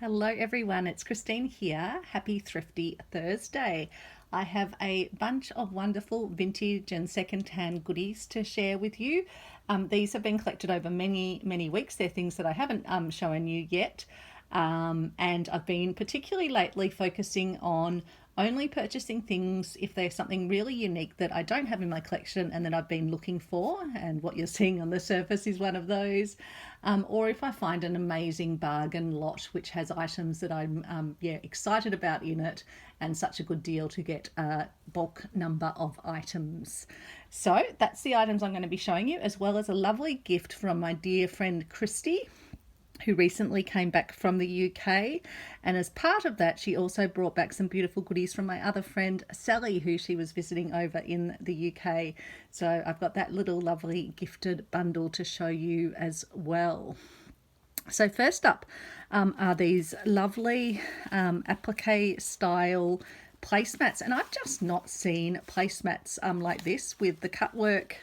Hello everyone, it's Christine here. Happy Thrifty Thursday. I have a bunch of wonderful vintage and second-hand goodies to share with you. These have been collected over many weeks. They're things that I haven't shown you yet. And I've been particularly lately focusing on only purchasing things if there's something really unique that I don't have in my collection and that I've been looking for, and what you're seeing on the surface is one of those. Or if I find an amazing bargain lot which has items that I'm excited about in it, and such a good deal to get a bulk number of items. So that's the items I'm going to be showing you, as well as a lovely gift from my dear friend Kristy, who recently came back from the UK. And as part of that, she also brought back some beautiful goodies from my other friend Sally, who she was visiting over in the UK. So I've got that little lovely gifted bundle to show you as well. So first up are these lovely applique style placemats, and I've just not seen placemats like this with the cutwork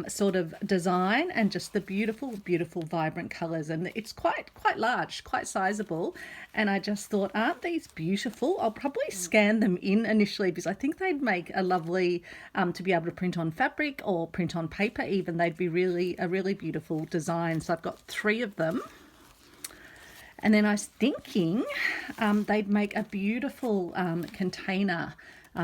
sort of design and just the beautiful vibrant colors, and it's quite large, quite sizable, and I just thought, aren't these beautiful? I'll probably scan them in initially because I think they'd make a lovely to be able to print on fabric or print on paper even. They'd be a really beautiful design. So I've got 3 of them. And then I was thinking they'd make a beautiful container.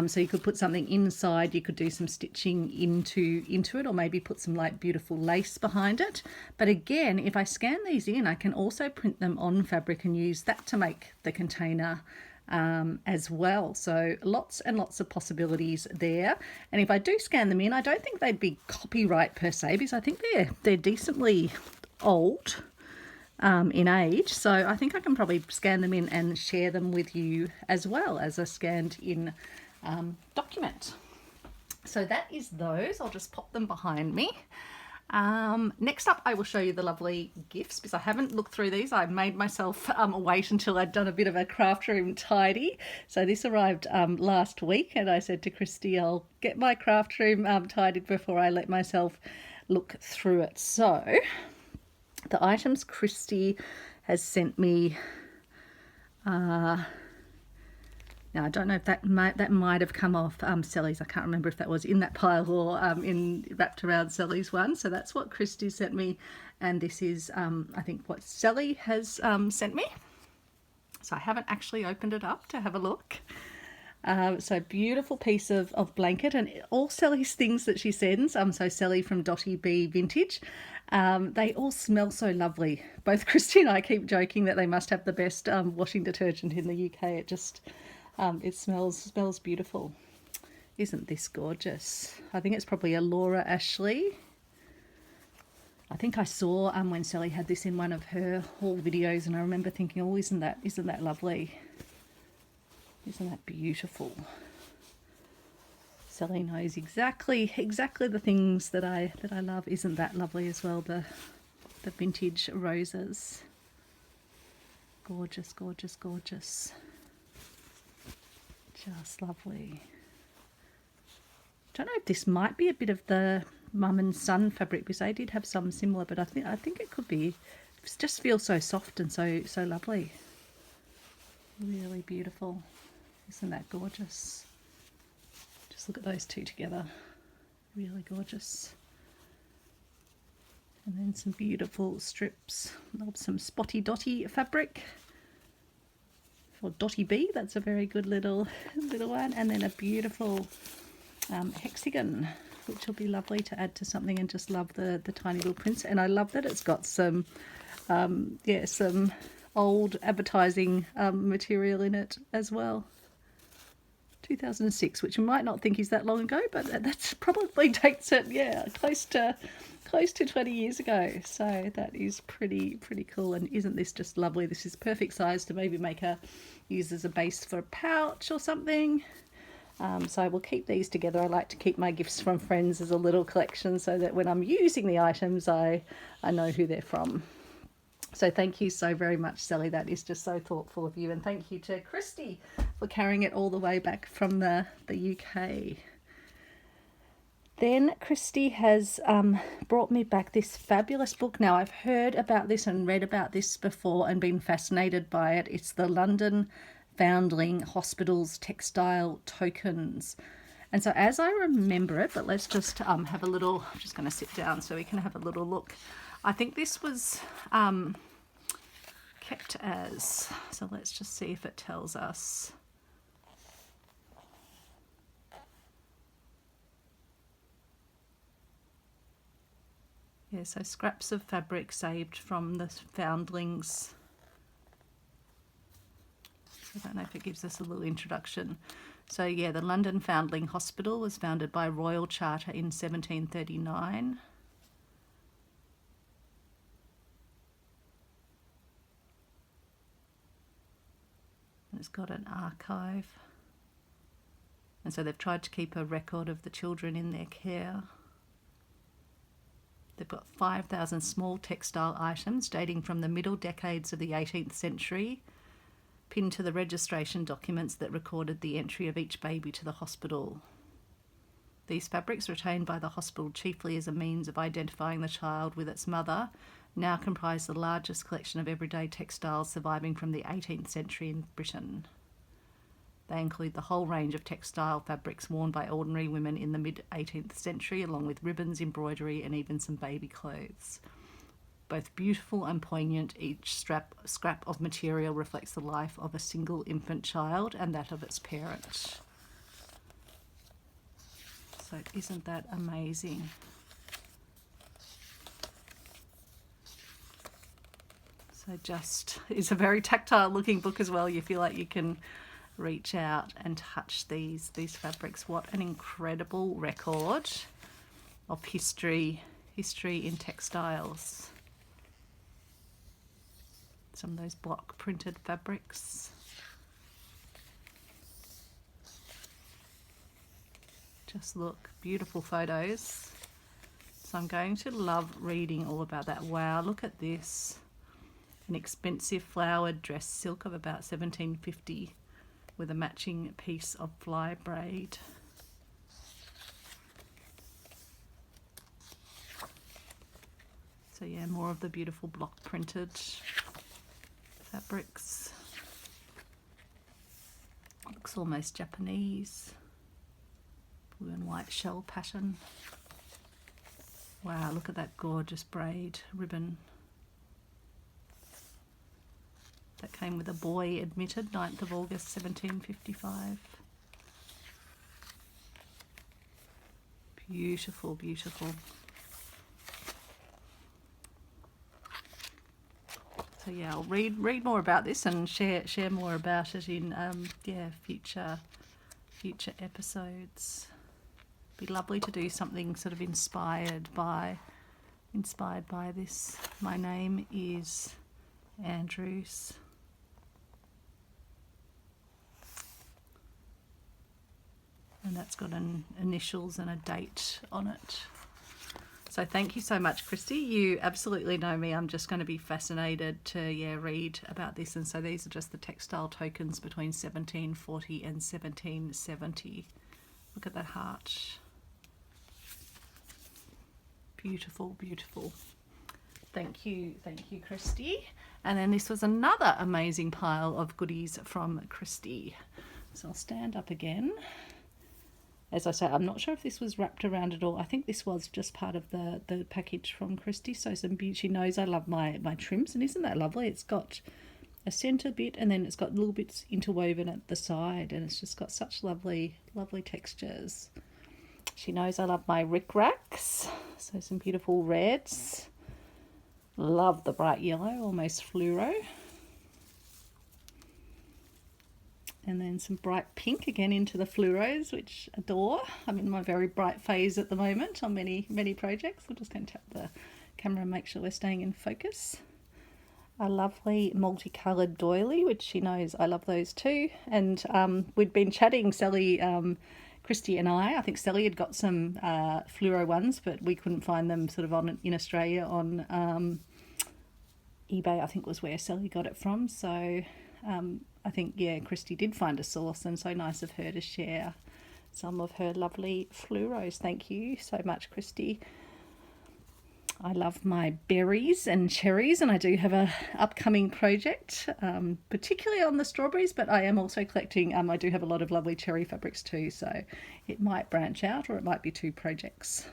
So you could put something inside, you could do some stitching into it, or maybe put some like beautiful lace behind it. But again, if I scan these in, I can also print them on fabric and use that to make the container as well. So lots and lots of possibilities there. And if I do scan them in, I don't think they'd be copyright per se, because I think they're decently old in age. So I think I can probably scan them in and share them with you as well as a scanned in document. So that is those. I'll just pop them behind me. Next up, I will show you the lovely gifts, because I haven't looked through these. I made myself wait until I'd done a bit of a craft room tidy. So this arrived last week, and I said to Kristy, I'll get my craft room tidied before I let myself look through it. So the items Kristy has sent me, now I don't know if that might have come off Sally's. I can't remember if that was in that pile or wrapped around Sally's one. So that's what Kristy sent me, and this is I think what Sally has sent me. So I haven't actually opened it up to have a look. So beautiful piece of blanket, and all Sally's things that she sends. So Sally from Dotty B Vintage. They all smell so lovely. Both Kristy and I keep joking that they must have the best washing detergent in the UK. It just it smells beautiful. Isn't this gorgeous? I think it's probably a Laura Ashley. I think I saw when Sally had this in one of her haul videos, and I remember thinking, oh, isn't that lovely? Isn't that beautiful? Sally knows exactly the things that I love. Isn't that lovely as well? The vintage roses. Gorgeous. Just lovely. Don't know if this might be a bit of the mum and son fabric, because they did have some similar, but I think it could be. It just feels so soft and so lovely. Really beautiful. Isn't that gorgeous? Just look at those two together. Really gorgeous. And then some beautiful strips of some spotty dotty fabric for Dotty B. That's a very good little one. And then a beautiful hexagon, which will be lovely to add to something, and just love the tiny little prints. And I love that it's got some some old advertising material in it as well. 2006, which you might not think is that long ago, but that's probably dates it, close to 20 years ago. So that is pretty cool. And isn't this just lovely? This is perfect size to maybe use as a base for a pouch or something. So I will keep these together. I like to keep my gifts from friends as a little collection, so that when I'm using the items, I know who they're from. So thank you so very much, Sally. That is just so thoughtful of you. And thank you to Kristy for carrying it all the way back from the UK. Then Kristy has brought me back this fabulous book. Now, I've heard about this and read about this before and been fascinated by it. It's the London Foundling Hospital's Textile Tokens. And so as I remember it, but let's just have a little, I'm just going to sit down so we can have a little look. I think this was kept as, so let's just see if it tells us. Yeah, so scraps of fabric saved from the foundlings. I don't know if it gives us a little introduction. So yeah, the London Foundling Hospital was founded by Royal Charter in 1739. And it's got an archive. And so they've tried to keep a record of the children in their care. They've got 5,000 small textile items dating from the middle decades of the 18th century, pinned to the registration documents that recorded the entry of each baby to the hospital. These fabrics, retained by the hospital chiefly as a means of identifying the child with its mother, now comprise the largest collection of everyday textiles surviving from the 18th century in Britain. They include the whole range of textile fabrics worn by ordinary women in the mid-18th century, along with ribbons, embroidery, and even some baby clothes. Both beautiful and poignant, each scrap of material reflects the life of a single infant child and that of its parent. So isn't that amazing? So just, it's a very tactile looking book as well. You feel like you can reach out and touch these fabrics. What an incredible record of history in textiles. Some of those block printed fabrics. Just look, beautiful photos. So I'm going to love reading all about that. Wow, look at this. An expensive flowered dress silk of about 1750 with a matching piece of fly braid. So yeah, more of the beautiful block printed fabrics. Looks almost Japanese. Blue and white shell pattern. Wow, look at that gorgeous braid ribbon. That came with a boy admitted, 9th of August 1755. Beautiful, beautiful. So yeah, I'll read more about this and share more about it in future episodes. Be lovely to do something sort of inspired by this. My name is Andrews. And that's got an initials and a date on it. So thank you so much, Kristy. You absolutely know me. I'm just going to be fascinated to read about this. And so these are just the textile tokens between 1740 and 1770. Look at that heart. Beautiful, beautiful. Thank you, Kristy. And then this was another amazing pile of goodies from Kristy. So I'll stand up again. As I say, I'm not sure if this was wrapped around at all. I think this was just part of the package from Kristy. So some beauty. She knows I love my trims, and isn't that lovely? It's got a centre bit, and then it's got little bits interwoven at the side, and it's just got such lovely textures. She knows I love my rickracs. So some beautiful reds. Love the bright yellow, almost fluoro. And then some bright pink again into the fluoros, which adore. I'm in my very bright phase at the moment on many projects. I'm just going to tap the camera and make sure we're staying in focus. A lovely multicoloured doily, which she knows I love those too. And we'd been chatting, Sally, Kristy and I think Sally had got some fluoro ones, but we couldn't find them sort of in Australia on eBay, I think was where Sally got it from. So I think, Kristy did find a source, and so nice of her to share some of her lovely fluoros. Thank you so much, Kristy. I love my berries and cherries, and I do have a upcoming project, particularly on the strawberries, but I am also collecting, I do have a lot of lovely cherry fabrics too, so it might branch out or it might be 2 projects.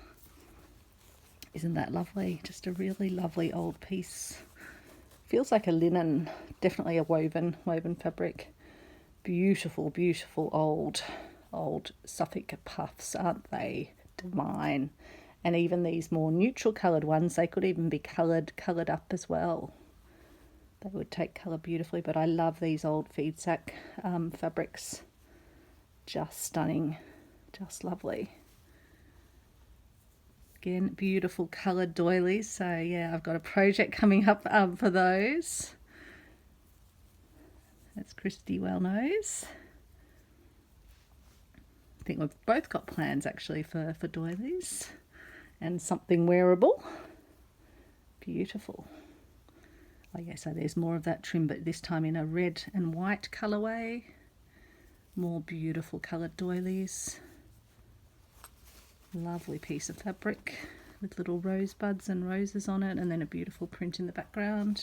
Isn't that lovely? Just a really lovely old piece. Feels like a linen, definitely a woven fabric. Beautiful, beautiful old Suffolk puffs, aren't they? Divine. And even these more neutral coloured ones, they could even be coloured up as well. They would take colour beautifully, but I love these old feed sack fabrics. Just stunning, just lovely. Again, beautiful coloured doilies. So yeah, I've got a project coming up for those. As Kristy well knows. I think we've both got plans actually for doilies. And something wearable. Beautiful. Oh yeah, so there's more of that trim, but this time in a red and white colourway. More beautiful coloured doilies. Lovely piece of fabric with little rosebuds and roses on it, and then a beautiful print in the background.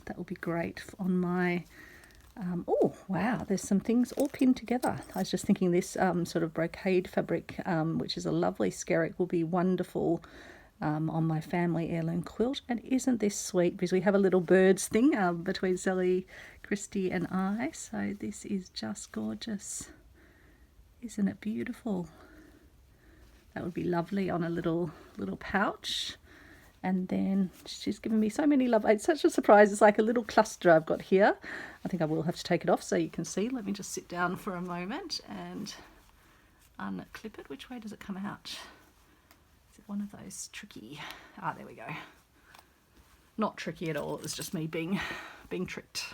That will be great on my oh wow, there's some things all pinned together. I was just thinking this sort of brocade fabric, which is a lovely skerrick, will be wonderful on my family heirloom quilt. And isn't this sweet? Because we have a little birds thing between Sally, Kristy and I. So this is just gorgeous. Isn't it beautiful? That would be lovely on a little pouch. And then she's given me so many love. It's such a surprise. It's like a little cluster I've got here. I think I will have to take it off so you can see. Let me just sit down for a moment and unclip it. Which way does it come out? Is it one of those tricky? Ah, there we go. Not tricky at all. It was just me being tricked.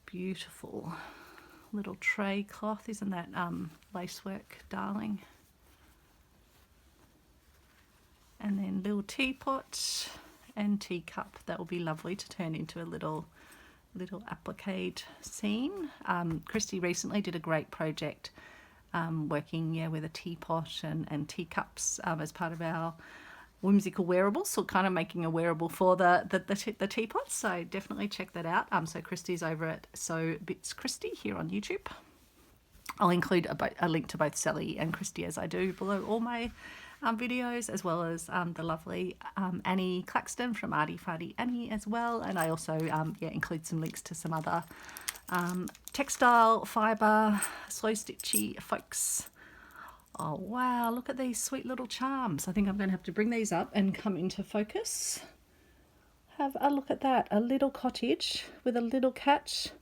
Beautiful little tray cloth. Isn't that lacework, darling? And then little teapot and teacup. That will be lovely to turn into a little applique scene. Kristy recently did a great project working with a teapot and teacups as part of our whimsical wearables, so kind of making a wearable for the teapot. So definitely check that out. So Kristy's over at So Bits Kristy here on YouTube. I'll include a link to both Sally and Kristy as I do below all my videos, as well as the lovely Annie Claxton from Arty Farty Annie as well. And I also include some links to some other textile, fibre, slow stitchy folks. Oh wow, look at these sweet little charms. I think I'm going to have to bring these up and come into focus. Have a look at that. A little cottage with a little cat,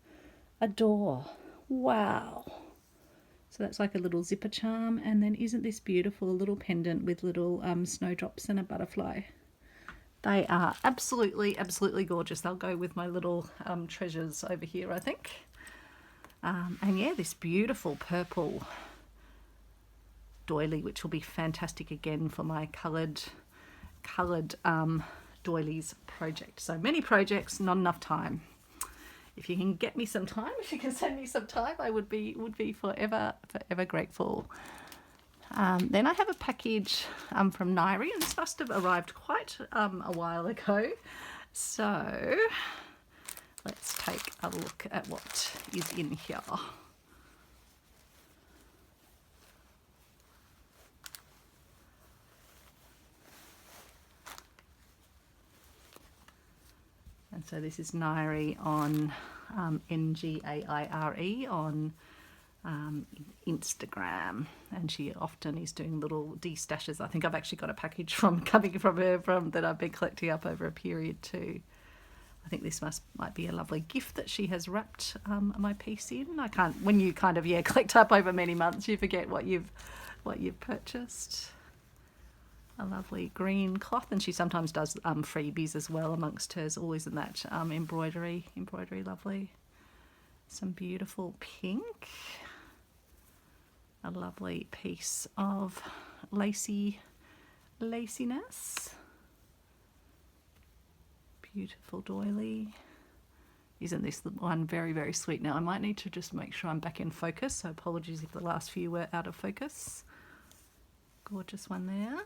a door. Wow. So that's like a little zipper charm, and then isn't this beautiful? A little pendant with little snowdrops and a butterfly. They are absolutely gorgeous. They'll go with my little treasures over here, I think. And yeah, this beautiful purple doily, which will be fantastic again for my coloured doilies project. So many projects, not enough time. If you can get me some time, if you can send me some time, I would be forever grateful. Then I have a package from Nairi, and this must have arrived quite a while ago. So let's take a look at what is in here. And so this is Nairi on Ngaire on Instagram, and she often is doing little de-stashes. I think I've actually got a package coming from her that I've been collecting up over a period too. I think this might be a lovely gift that she has wrapped my piece in. I can't, when you kind of collect up over many months, you forget what you've purchased. A lovely green cloth, and she sometimes does freebies as well amongst hers. All isn't that embroidery lovely. Some beautiful pink. A lovely piece of laciness. Beautiful doily. Isn't this one very, very sweet? Now I might need to just make sure I'm back in focus, so apologies if the last few were out of focus. Gorgeous one there.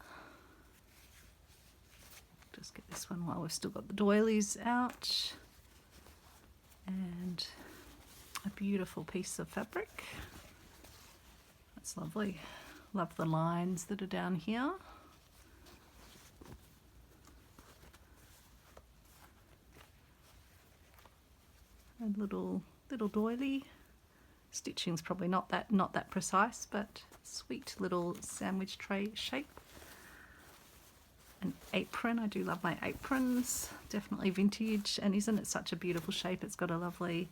Just get this one while we've still got the doilies out. And a beautiful piece of fabric. That's lovely. Love the lines that are down here. A little doily. Stitching's probably not that precise, but sweet little sandwich tray shape. An apron. I do love my aprons. Definitely vintage, and isn't it such a beautiful shape? It's got a lovely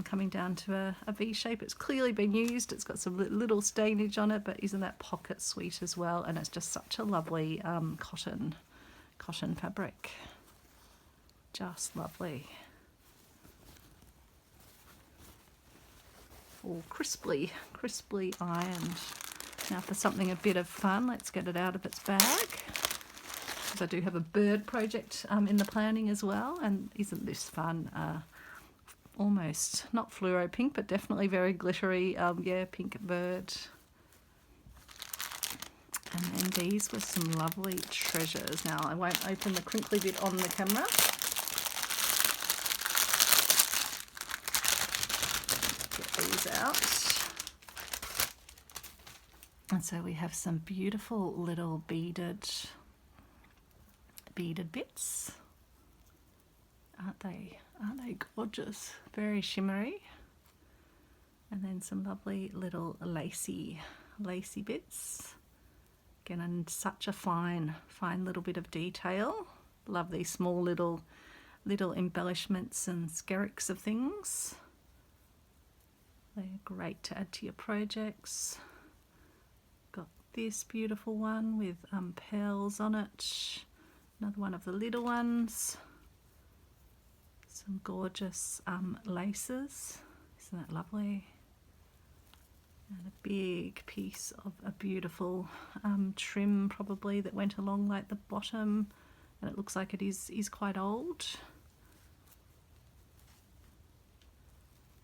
coming down to a V shape. It's clearly been used. It's got some little stainage on it, but isn't that pocket sweet as well? And it's just such a lovely cotton fabric. Just lovely. All crisply ironed. Now for something a bit of fun, let's get it out of its bag. Because I do have a bird project in the planning as well, and isn't this fun? Almost not fluoro pink, but definitely very glittery. Yeah, pink bird. And then these were some lovely treasures. Now I won't open the crinkly bit on the camera. Out. And so we have some beautiful little beaded bits. Aren't they gorgeous? Very shimmery. And then some lovely little lacy bits. Again, and such a fine little bit of detail. Love these small little embellishments and skerricks of things. They're great to add to your projects. Got this beautiful one with pearls on it. Another one of the little ones. Some gorgeous laces. Isn't that lovely? And a big piece of a beautiful trim probably that went along like the bottom. And it looks like it is quite old.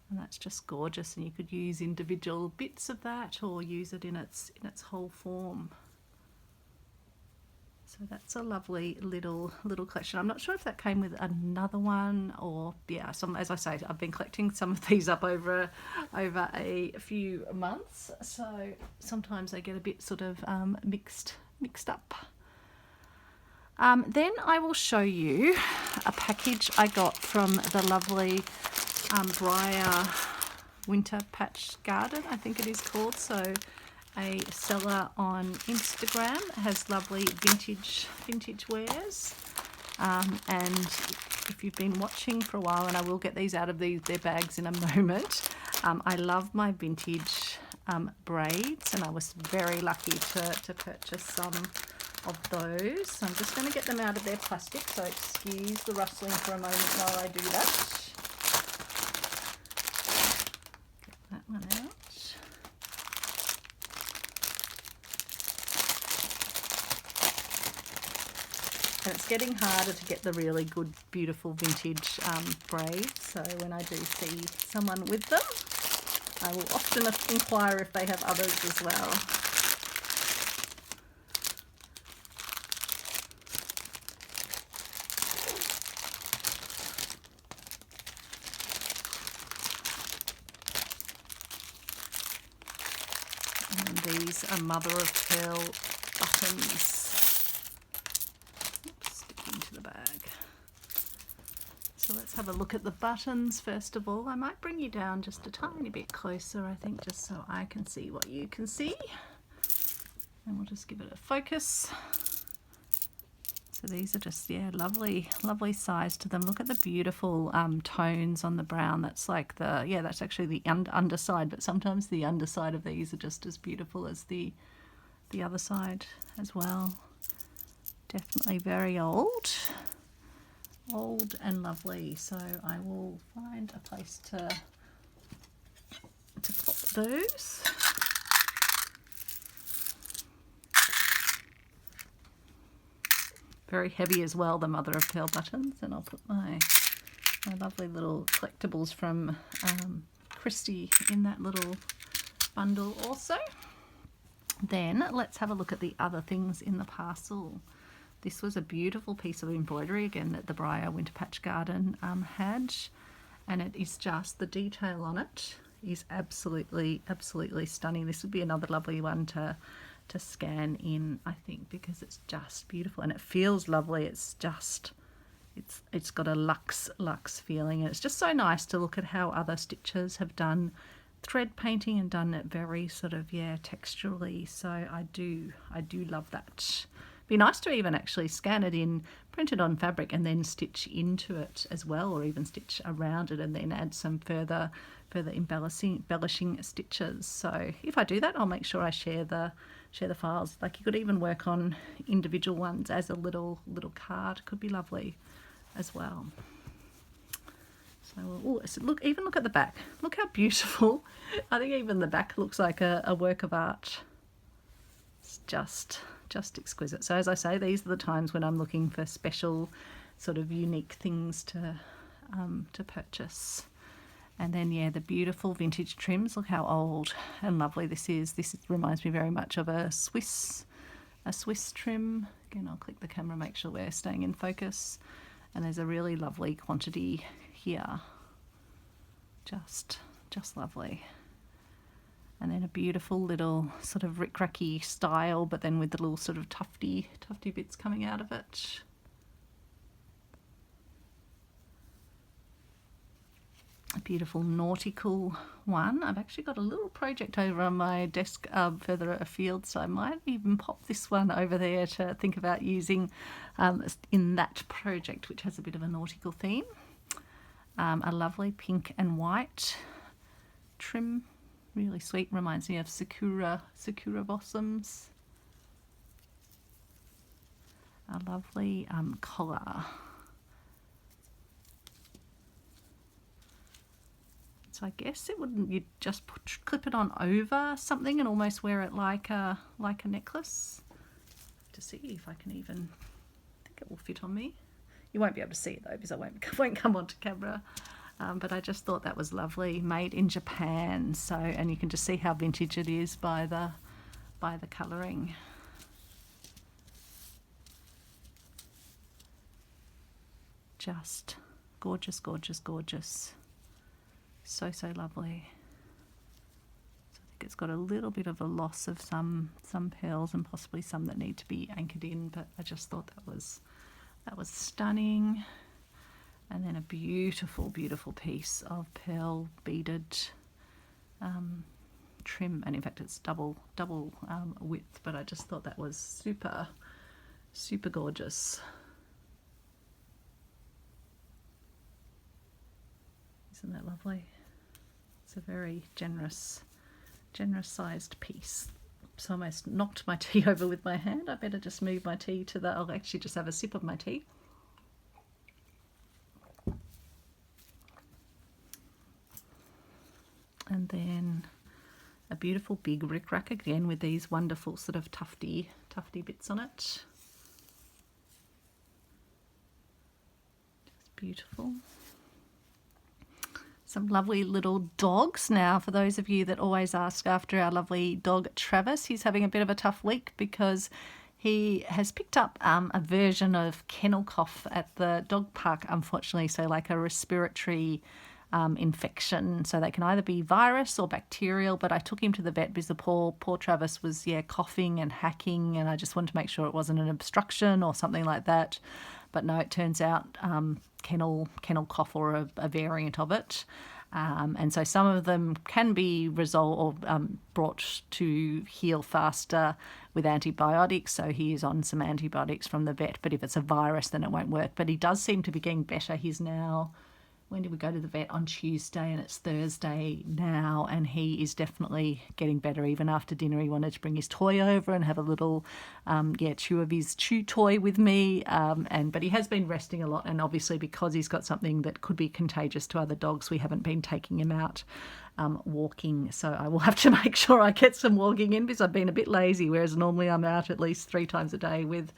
And that's just gorgeous, and you could use individual bits of that or use it in its whole form. So that's a lovely little collection. I'm not sure if that came with another one or, yeah, as I say, I've been collecting some of these up over a few months, so sometimes they get a bit sort of mixed up. Then I will show you a package I got from the lovely Briar Winter Patch Garden, I think it is called. So a seller on Instagram has lovely vintage wares, and if you've been watching for a while, and I will get these out of their bags in a moment, I love my vintage braids, and I was very lucky to purchase some of those. So I'm just going to get them out of their plastic, so excuse the rustling for a moment while I do that. That one out. And it's getting harder to get the really good, beautiful vintage braids. So when I do see someone with them, I will often inquire if they have others as well. These are mother of pearl buttons. Oops, sticking to the bag. So let's have a look at the buttons first of all. I might bring you down just a tiny bit closer, I think, just so I can see what you can see. And we'll just give it a focus. So these are just, yeah, lovely size to them. Look at the beautiful tones on the brown. That's like the, yeah, that's actually the underside, but sometimes the underside of these are just as beautiful as the other side as well. Definitely very old and lovely. So I will find a place to pop those. Very heavy as well, the mother of pearl buttons, and I'll put my My lovely little collectibles from Kristy in that little bundle also. Then let's have a look at the other things in the parcel. This was a beautiful piece of embroidery again that the Briar Winter Patch Garden had, and it is just, the detail on it is absolutely stunning. This would be another lovely one to scan in, I think, because it's just beautiful and it feels lovely. It's just, it's got a luxe feeling, and it's just so nice to look at how other stitchers have done thread painting and done it very sort of, yeah, texturally. So I do love that. Be nice to even actually scan it in, print it on fabric, and then stitch into it as well, or even stitch around it and then add some further embellishing stitches. So if I do that, I'll make sure I share the files. Like, you could even work on individual ones as a little card. Could be lovely as well. So, so look at the back. Look how beautiful. I think even the back looks like a work of art. It's just exquisite. So as I say, these are the times when I'm looking for special sort of unique things to purchase. And then, yeah, the beautiful vintage trims. Look how old and lovely this is. This reminds me very much of a Swiss trim. Again, I'll click the camera, make sure we're staying in focus. And there's a really lovely quantity here. Just lovely. And then a beautiful little sort of rick-racky style, but then with the little sort of tufty bits coming out of it. A beautiful nautical one. I've actually got a little project over on my desk further afield, so I might even pop this one over there to think about using in that project, which has a bit of a nautical theme. A lovely pink and white trim, really sweet, reminds me of sakura blossoms. A lovely collar. So I guess it wouldn't, you'd just clip it on over something and almost wear it like a necklace. To see if I can even, I think it will fit on me. You won't be able to see it though, because I won't come onto camera. But I just thought that was lovely, made in Japan. So, and you can just see how vintage it is by the colouring. Just gorgeous, gorgeous, gorgeous. So lovely. So I think it's got a little bit of a loss of some pearls and possibly some that need to be anchored in, but I just thought that was stunning. And then a beautiful, beautiful piece of pearl beaded trim, and in fact it's double width, but I just thought that was super gorgeous. Isn't that lovely? It's a very generous sized piece. So I almost knocked my tea over with my hand. I better just move my tea to the, I'll actually just have a sip of my tea. And then a beautiful big rickrack again with these wonderful sort of tufty bits on it. Just beautiful. Some lovely little dogs. Now, for those of you that always ask after our lovely dog Travis, he's having a bit of a tough week because he has picked up a version of kennel cough at the dog park, unfortunately, so like a respiratory infection. So they can either be virus or bacterial, but I took him to the vet because the poor Travis was coughing and hacking, and I just wanted to make sure it wasn't an obstruction or something like that. But no, it turns out kennel cough, or a variant of it. And so some of them can be resolved or brought to heal faster with antibiotics. So he is on some antibiotics from the vet, but if it's a virus, then it won't work. But he does seem to be getting better. He's now, when did we go to the vet? On Tuesday, and it's Thursday now, and he is definitely getting better. Even after dinner, he wanted to bring his toy over and have a little chew of his chew toy with me. But he has been resting a lot, and obviously because he's got something that could be contagious to other dogs, we haven't been taking him out walking. So I will have to make sure I get some walking in, because I've been a bit lazy, whereas normally I'm out at least 3 times a day with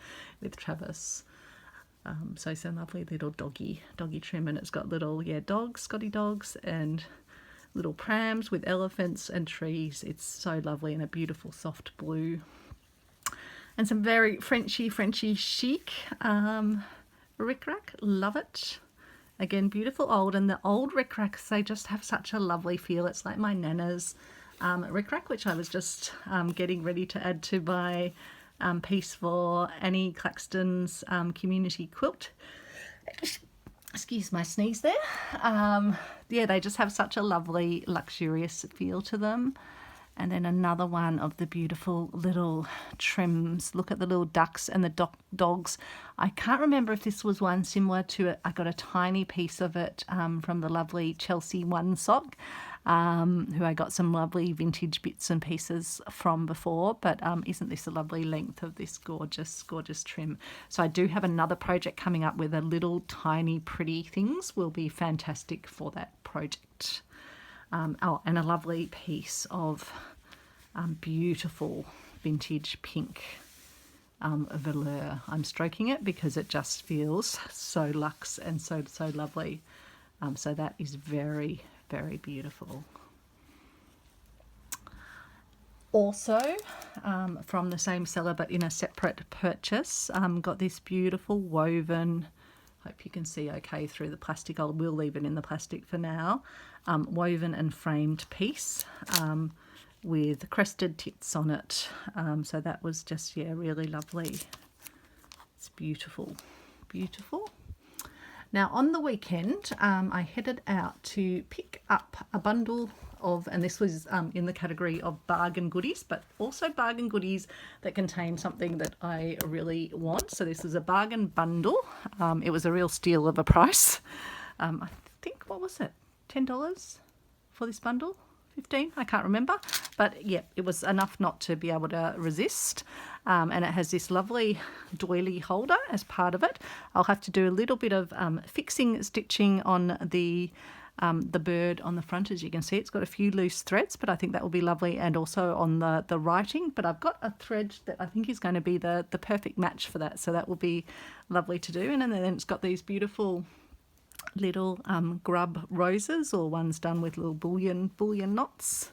Travis. So some lovely little doggy trim, and it's got little dogs, Scotty dogs, and little prams with elephants and trees. It's so lovely, and a beautiful soft blue, and some very Frenchy chic rickrack. Love it. Again, beautiful old, and the old rickracks, they just have such a lovely feel. It's like my nana's rickrack, which I was just getting ready to add to my piece for Annie Claxton's community quilt. Excuse my sneeze there. Yeah, they just have such a lovely luxurious feel to them. And then another one of the beautiful little trims. Look at the little ducks and the dogs. I can't remember if this was one similar to it. I got a tiny piece of it from the lovely Chelsea One Sock, who I got some lovely vintage bits and pieces from before. But isn't this a lovely length of this gorgeous trim? So I do have another project coming up where the little tiny pretty things will be fantastic for that project. Oh, and a lovely piece of beautiful vintage pink velour. I'm stroking it because it just feels so luxe and so lovely. So that is very, very beautiful. Also, from the same seller but in a separate purchase, got this beautiful woven, hope you can see okay through the plastic, I will leave it in the plastic for now, woven and framed piece with crested tits on it. So that was just, really lovely. It's beautiful. Now on the weekend, I headed out to pick up a bundle of, and this was in the category of bargain goodies, but also bargain goodies that contain something that I really want. So this is a bargain bundle. It was a real steal of a price. I think, what was it? $10 for this bundle? 15? I can't remember. But yeah, it was enough not to be able to resist. And it has this lovely doily holder as part of it. I'll have to do a little bit of stitching on the bird on the front. As you can see, it's got a few loose threads, but I think that will be lovely, and also on the writing. But I've got a thread that I think is going to be the perfect match for that, so that will be lovely to do. And then it's got these beautiful little grub roses, or ones done with little bullion knots.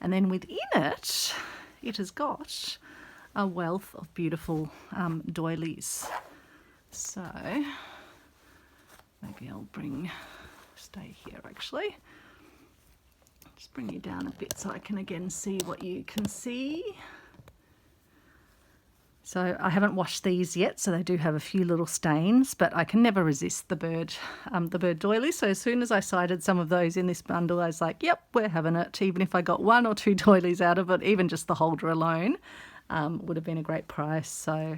And then within it, it has got a wealth of beautiful doilies. So maybe I'll stay here actually. Just bring you down a bit so I can again see what you can see. So I haven't washed these yet, so they do have a few little stains, but I can never resist the bird doilies. So as soon as I sighted some of those in this bundle, I was like, yep, we're having it. Even if I got 1 or 2 doilies out of it, even just the holder alone would have been a great price. So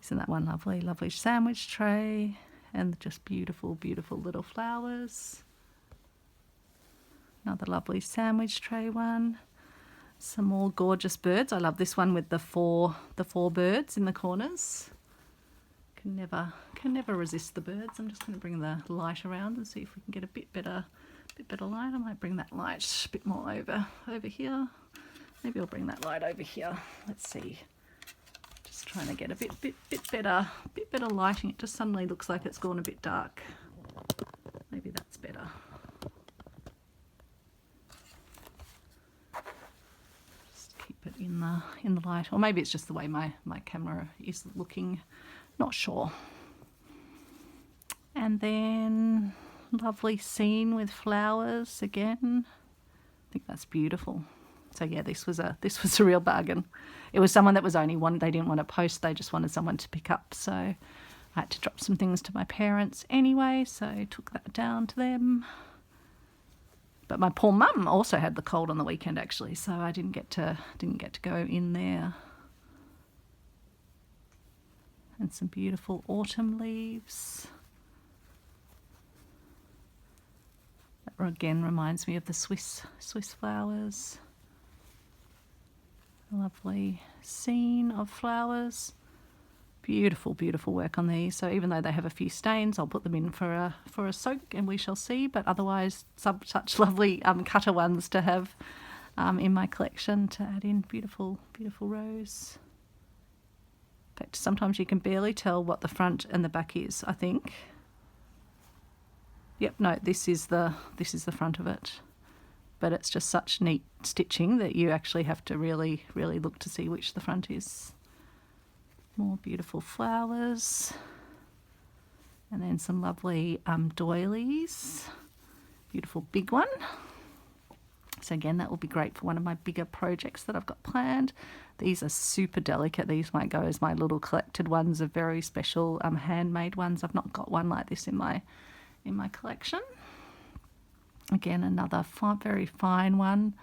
isn't that one lovely? Lovely sandwich tray, and just beautiful little flowers. Another lovely sandwich tray one. Some more gorgeous birds. I love this one with the four birds in the corners. Can never resist the birds. I'm just going to bring the light around and see if we can get a bit better light. I might bring that light a bit more over here. Maybe I'll bring that light over here. Let's see. Just trying to get a bit better lighting. It just suddenly looks like it's gone a bit dark. Maybe that's better. It in the light, or maybe it's just the way my camera is looking, not sure. And then lovely scene with flowers again. I think that's beautiful. So yeah, this was a real bargain. It was someone that was only one, they didn't want to post, they just wanted someone to pick up, so I had to drop some things to my parents anyway, so I took that down to them. But my poor mum also had the cold on the weekend actually, so I didn't get to go in there. And some beautiful autumn leaves. That again reminds me of the Swiss flowers. A lovely scene of flowers. Beautiful work on these. So even though they have a few stains, I'll put them in for a soak and we shall see. But otherwise, such lovely cutter ones to have in my collection to add in. Beautiful rose. In fact, sometimes you can barely tell what the front and the back is, I think. Yep, no, this is the front of it. But it's just such neat stitching that you actually have to really, really look to see which the front is. More beautiful flowers. And then some lovely doilies. Beautiful big one. So again, that will be great for one of my bigger projects that I've got planned. These are super delicate. These might go as my little collected ones of very special handmade ones. I've not got one like this in my collection. Again, another very fine one,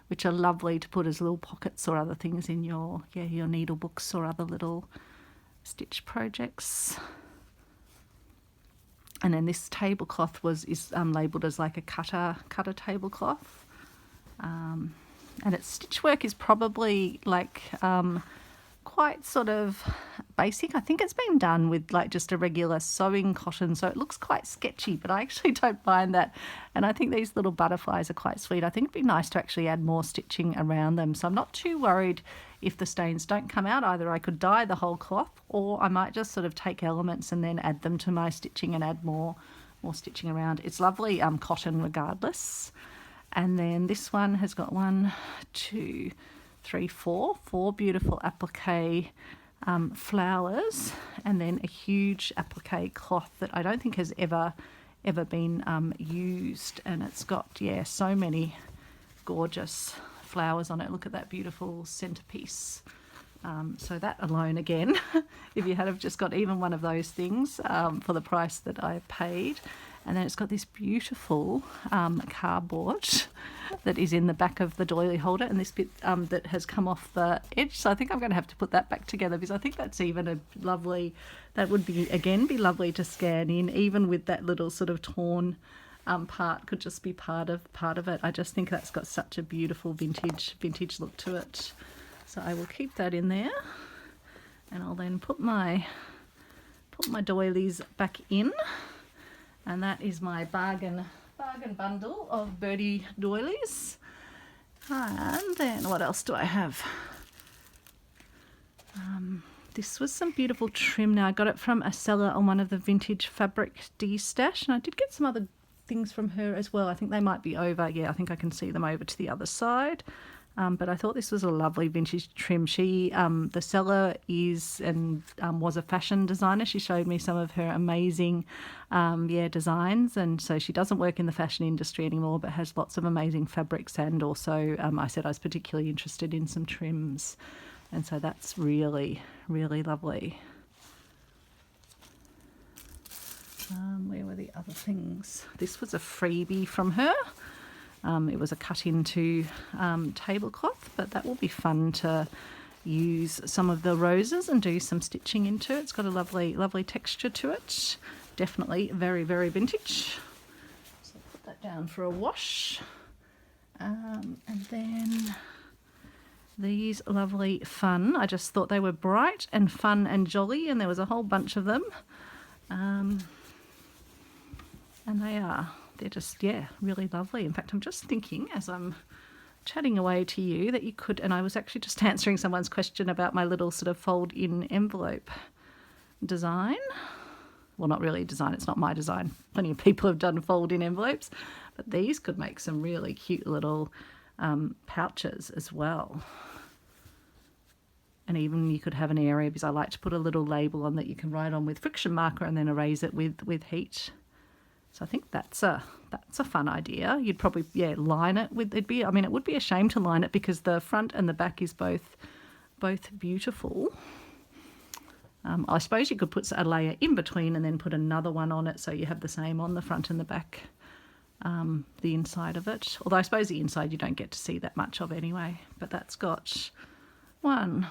which are lovely to put as little pockets or other things in your needle books or other little stitch projects. And then this tablecloth is labelled as like a cutter tablecloth. And its stitch work is probably like quite sort of basic. I think it's been done with like just a regular sewing cotton, so it looks quite sketchy, but I actually don't mind that. And I think these little butterflies are quite sweet. I think it'd be nice to actually add more stitching around them, so I'm not too worried if the stains don't come out. Either I could dye the whole cloth, or I might just sort of take elements and then add them to my stitching and add more stitching around. It's lovely cotton regardless. And then this one has got 1, 2, 3, 4 beautiful applique flowers, and then a huge applique cloth that I don't think has ever been used, and it's got so many gorgeous flowers on it. Look at that beautiful centerpiece. So that alone, again, if you had have just got even one of those things for the price that I paid. And then it's got this beautiful cardboard that is in the back of the doily holder, and this bit that has come off the edge. So I think I'm going to have to put that back together, because I think that's even a lovely, that would be lovely to scan in, even with that little sort of torn part, could just be part of it. I just think that's got such a beautiful vintage look to it. So I will keep that in there, and I'll then put my doilies back in. And that is my bargain bundle of birdie doilies. And then what else do I have? This was some beautiful trim. Now I got it from a seller on one of the vintage fabric D-stash, and I did get some other things from her as well. I think they might be over. Yeah, I think I can see them over to the other side. But I thought this was a lovely vintage trim. She, the seller is and was a fashion designer. She showed me some of her amazing, designs. And so she doesn't work in the fashion industry anymore, but has lots of amazing fabrics. And also, I said I was particularly interested in some trims. And so that's really, really lovely. Where were the other things? This was a freebie from her. It was a cut into tablecloth, but that will be fun to use some of the roses and do some stitching into. It's got a lovely texture to it. Definitely very, very vintage. So put that down for a wash. And then these lovely fun. I just thought they were bright and fun and jolly, and there was a whole bunch of them. And they're just, really lovely. In fact, I'm just thinking as I'm chatting away to you that you could, and I was actually just answering someone's question about my little sort of fold-in envelope design. Well, not really design, it's not my design. Plenty of people have done fold-in envelopes, but these could make some really cute little pouches as well. And even you could have an area, because I like to put a little label on that you can write on with friction marker and then erase it with heat. So I think that's a fun idea. You'd probably line it with it would be a shame to line it, because the front and the back is both beautiful. I suppose you could put a layer in between and then put another one on it, so you have the same on the front and the back, the inside of it. Although I suppose the inside you don't get to see that much of anyway. But that's got 1,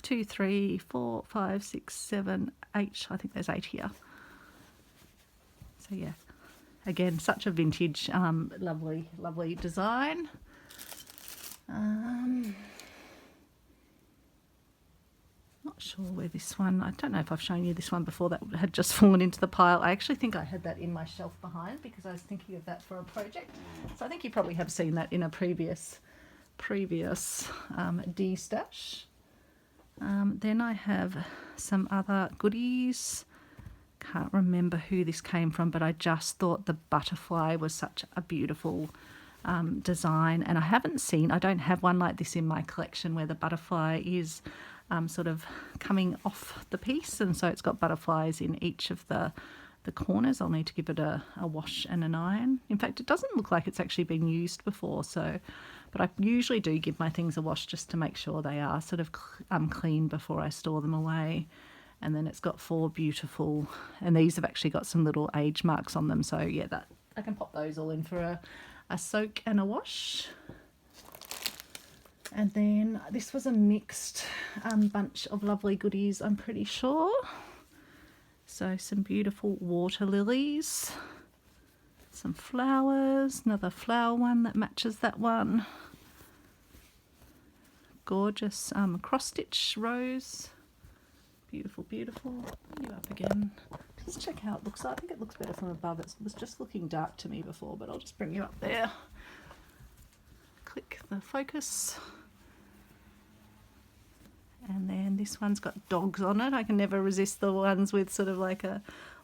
2, 3, 4, 5, 6, 7, 8. I think there's 8 here. So yeah, again, such a vintage, lovely design. Not sure where this one, I don't know if I've shown you this one before, that had just fallen into the pile. I actually think I had that in my shelf behind, because I was thinking of that for a project. So I think you probably have seen that in a previous D-stash. Then I have some other goodies. Can't remember who this came from, but I just thought the butterfly was such a beautiful design, and I don't have one like this in my collection where the butterfly is sort of coming off the piece, and so it's got butterflies in each of the corners. I'll need to give it a wash and an iron. In fact, it doesn't look like it's actually been used before, but I usually do give my things a wash just to make sure they are sort of clean before I store them away. And then it's got 4 beautiful, and these have actually got some little age marks on them, so yeah, that I can pop those all in for a soak and a wash. And then this was a mixed bunch of lovely goodies, I'm pretty sure. So some beautiful water lilies, some flowers, another flower one that matches that one. Gorgeous cross stitch rose. Beautiful, beautiful. Bring you up again. Just check how it looks. I think it looks better from above. It was just looking dark to me before, but I'll just bring you up there. Click the focus. And then this one's got dogs on it. I can never resist the ones with sort of like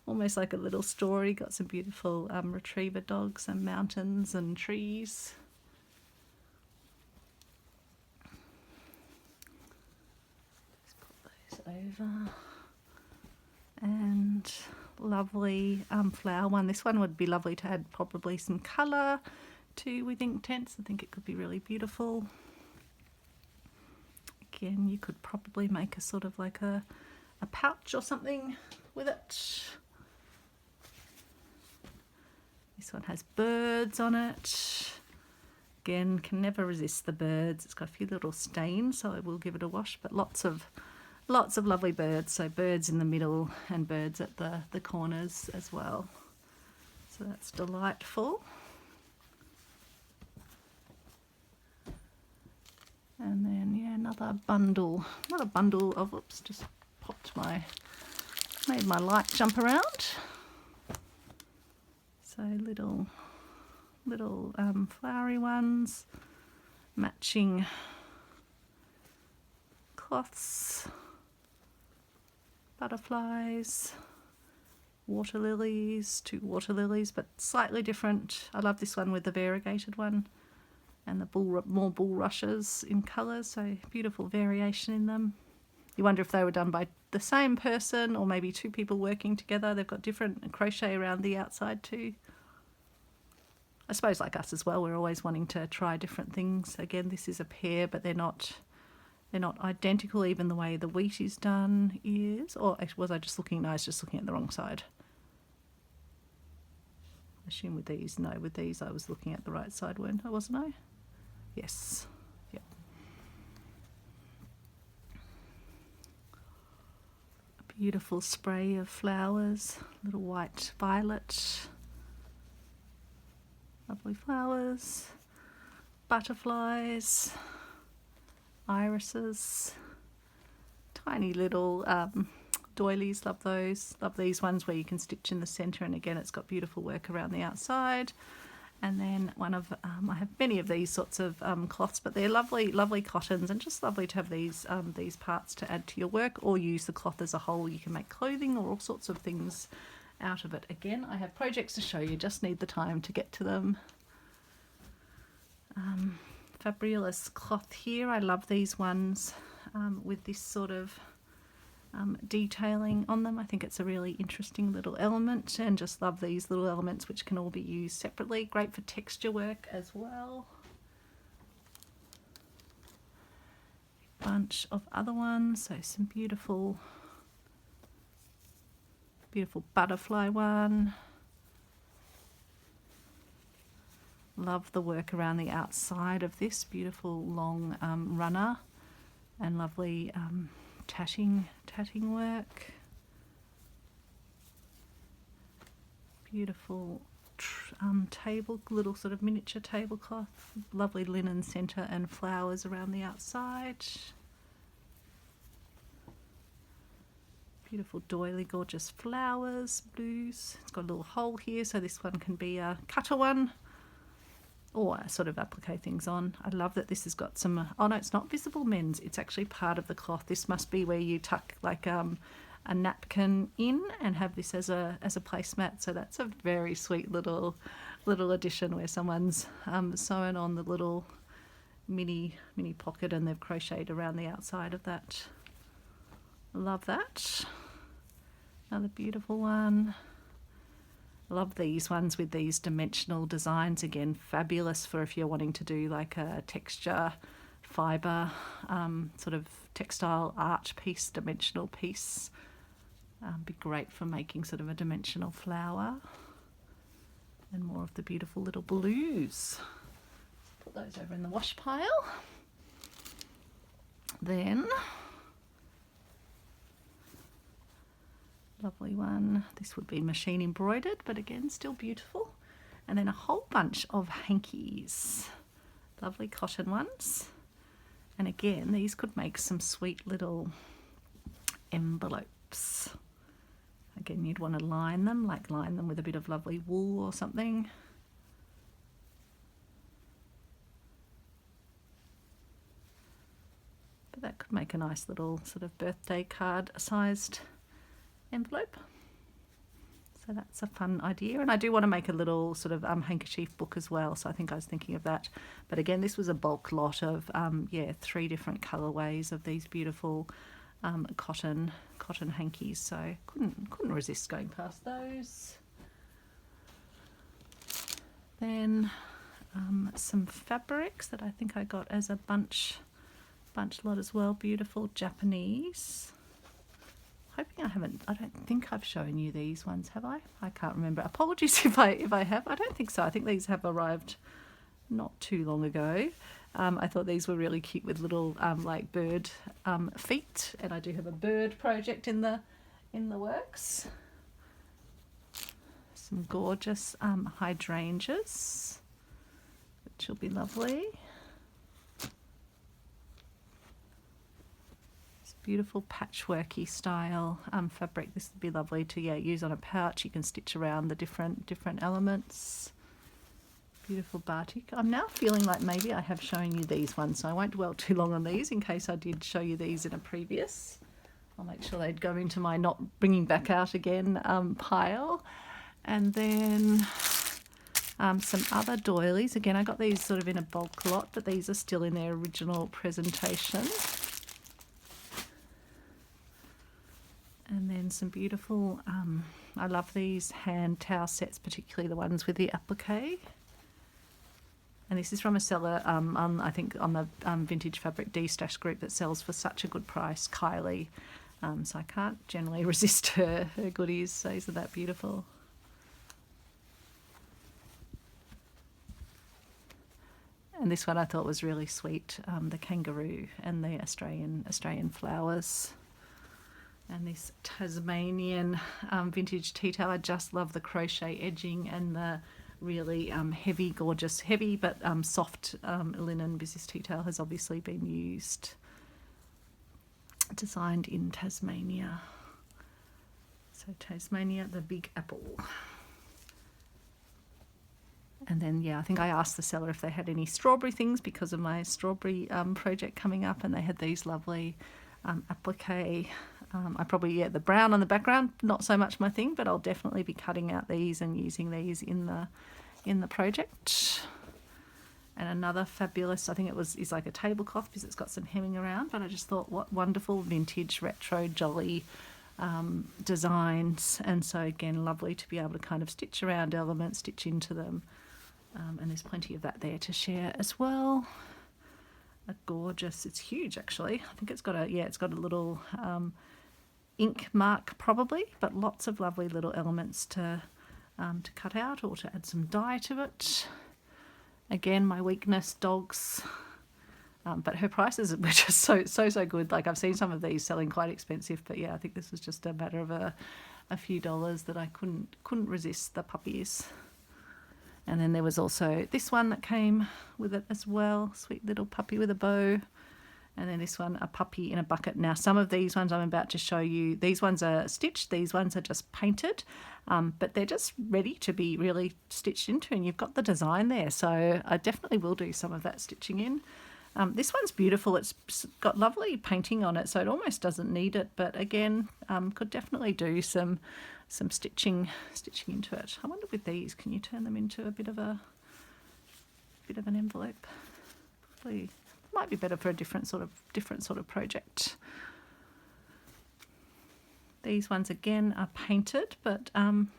almost like a little story. Got some beautiful retriever dogs and mountains and trees. Over, and lovely flower one. This one would be lovely to add probably some colour to with Inktense. I think it could be really beautiful. Again, you could probably make a sort of like a pouch or something with it. This one has birds on it. Again, can never resist the birds. It's got a few little stains, so I will give it a wash, but lots of lovely birds, so birds in the middle and birds at the corners as well. So that's delightful. And then, yeah, another bundle of, oops, just made my light jump around. So little flowery ones, matching cloths, butterflies, water lilies, 2 water lilies, but slightly different. I love this one with the variegated one and the more bulrushes in colour, so beautiful variation in them. You wonder if they were done by the same person or maybe 2 people working together. They've got different crochet around the outside too. I suppose like us as well, we're always wanting to try different things. Again, this is a pair, but they're not identical, even the way the wheat is done is. Or was I just looking? No, I was just looking at the wrong side. I assume with these, no, with these I was looking at the right side, wasn't I? Yes. Yep. A beautiful spray of flowers, little white violet. Lovely flowers, butterflies, irises, tiny little doilies, love those. Love these ones where you can stitch in the centre, and again it's got beautiful work around the outside. And then I have many of these sorts of cloths, but they're lovely cottons, and just lovely to have these parts to add to your work, or use the cloth as a whole. You can make clothing or all sorts of things out of it. Again, I have projects to show you, just need the time to get to them. Fabulous cloth here. I love these ones with this sort of detailing on them. I think it's a really interesting little element, and just love these little elements which can all be used separately. Great for texture work as well. Bunch of other ones, so some beautiful butterfly one. Love the work around the outside of this beautiful long runner, and lovely tatting work. Beautiful little sort of miniature tablecloth. Lovely linen centre and flowers around the outside. Beautiful doily, gorgeous flowers, blues. It's got a little hole here, so this one can be a cutter one. or sort of applique things on. I love that this has got some, oh no, it's not visible mends, it's actually part of the cloth. This must be where you tuck like a napkin in and have this as a placemat. So that's a very sweet little addition where someone's sewn on the little mini pocket and they've crocheted around the outside of that. Love that. Another beautiful one. Love these ones with these dimensional designs. Again, fabulous for if you're wanting to do like a texture, fibre, sort of textile art piece, dimensional piece. Be great for making sort of a dimensional flower. And more of the beautiful little blues. Put those over in the wash pile. Then, lovely one. This would be machine embroidered, but again, still beautiful. And then a whole bunch of hankies. Lovely cotton ones. And again, these could make some sweet little envelopes. Again, you'd want to line them with a bit of lovely wool or something. But that could make a nice little sort of birthday card sized envelope. So that's a fun idea. And I do want to make a little sort of handkerchief book as well. So I think I was thinking of that. But again, this was a bulk lot of 3 different colorways of these beautiful cotton hankies, so couldn't resist going past those. Then some fabrics that I think I got as a bunch lot as well. Beautiful Japanese. Hoping I don't think I've shown you these ones, have I? I can't remember. Apologies if I have. I don't think so. I think these have arrived not too long ago. I thought these were really cute with little like bird feet, and I do have a bird project in the works. Some gorgeous hydrangeas, which will be lovely. It's beautiful patchworky style fabric. This would be lovely to use on a pouch. You can stitch around the different elements. Beautiful batik. I'm now feeling like maybe I have shown you these ones, so I won't dwell too long on these in case I did show you these in a previous. I'll make sure they'd go into my not bringing back out again pile. And then some other doilies. Again, I got these sort of in a bulk lot, but these are still in their original presentation. And then some beautiful, I love these hand towel sets, particularly the ones with the applique. And this is from a seller, I think on the Vintage Fabric D-Stash group that sells for such a good price, Kylie. So I can't generally resist her goodies. So these are that beautiful. And this one I thought was really sweet, the kangaroo and the Australian flowers. And this Tasmanian vintage tea towel. I just love the crochet edging and the really heavy, gorgeous, heavy but soft linen business tea towel has obviously been used. Designed in Tasmania. So Tasmania, the Big Apple. And then, I think I asked the seller if they had any strawberry things because of my strawberry project coming up, and they had these lovely applique. I probably, the brown on the background, not so much my thing, but I'll definitely be cutting out these and using these in the project. And another fabulous, I think is like a tablecloth because it's got some hemming around, but I just thought what wonderful vintage retro jolly designs. And so again, lovely to be able to kind of stitch around elements, stitch into them. And there's plenty of that there to share as well. A gorgeous, it's huge actually. I think it's got a little ink mark probably, but lots of lovely little elements to cut out or to add some dye to it. Again, my weakness, dogs, but her prices were just so good. Like I've seen some of these selling quite expensive, but I think this was just a matter of a few dollars that I couldn't resist the puppies. And then there was also this one that came with it as well, sweet little puppy with a bow. And then this one, a puppy in a bucket. Now, some of these ones I'm about to show you, these ones are stitched, these ones are just painted, but they're just ready to be really stitched into, and you've got the design there. So I definitely will do some of that stitching in. This one's beautiful. It's got lovely painting on it, so it almost doesn't need it, but again, could definitely do some stitching into it. I wonder with these, can you turn them into a bit of an envelope? Probably might be better for a different sort of project. These ones again are painted, but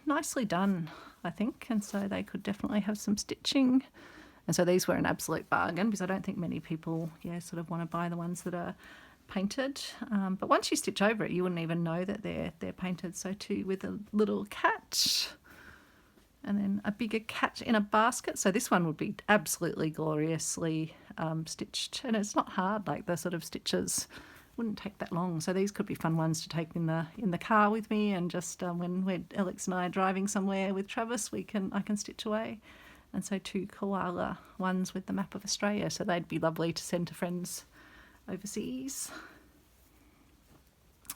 nicely done, I think, and so they could definitely have some stitching. And so these were an absolute bargain, because I don't think many people, sort of want to buy the ones that are painted. But once you stitch over it, you wouldn't even know that they're painted. So too with a little cat, and then a bigger cat in a basket. So this one would be absolutely gloriously stitched, and it's not hard. Like the sort of stitches wouldn't take that long. So these could be fun ones to take in the car with me, and just when Alex and I are driving somewhere with Travis, I can stitch away. And so 2 koala ones with the map of Australia, so they'd be lovely to send to friends overseas.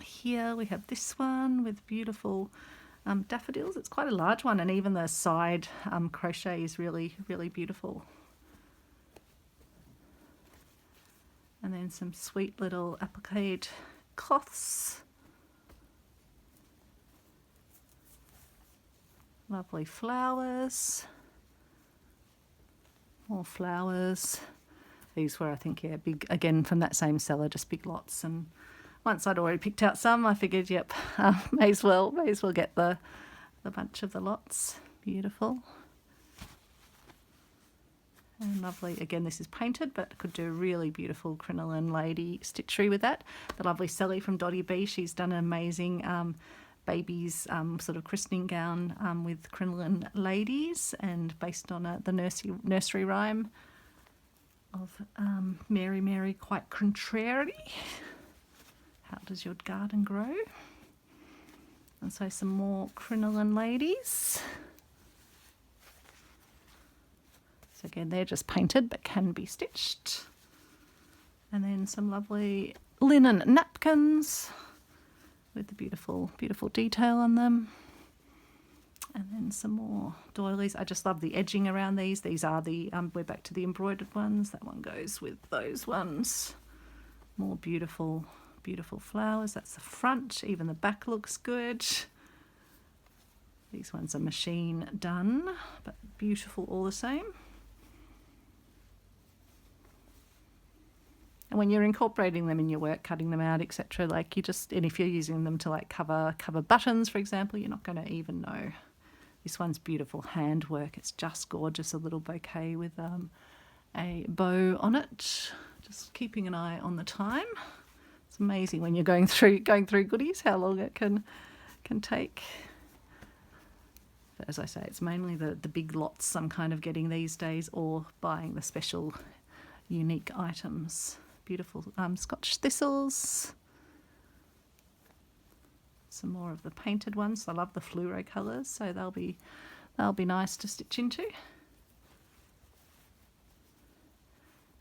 Here we have this one with beautiful daffodils. It's quite a large one, and even the side crochet is really, really beautiful. And then some sweet little applique cloths. Lovely flowers. More flowers. These were, I think, big, again from that same seller, just big lots. And once I'd already picked out some, I figured, yep, may as well get the bunch of the lots. Beautiful. And lovely, again, this is painted, but could do a really beautiful crinoline lady stitchery with that. The lovely Sally from Dotty B, she's done an amazing baby's sort of christening gown with crinoline ladies, and based on the nursery rhyme of Mary, Mary, quite contrary. How does your garden grow? And so some more crinoline ladies. So again, they're just painted but can be stitched. And then some lovely linen napkins with the beautiful, beautiful detail on them. And then some more doilies. I just love the edging around these. These are we're back to the embroidered ones. That one goes with those ones. More beautiful, beautiful flowers. That's the front. Even the back looks good. These ones are machine done, but beautiful all the same. And when you're incorporating them in your work, cutting them out, etc., like and if you're using them to like cover buttons, for example, you're not going to even know. This one's beautiful handwork. It's just gorgeous. A little bouquet with a bow on it. Just keeping an eye on the time. It's amazing when you're going through goodies how long it can take. But as I say, it's mainly the big lots I'm kind of getting these days, or buying the special, unique items. Beautiful Scotch thistles. Some more of the painted ones. I love the fluoro colours, so they'll be nice to stitch into.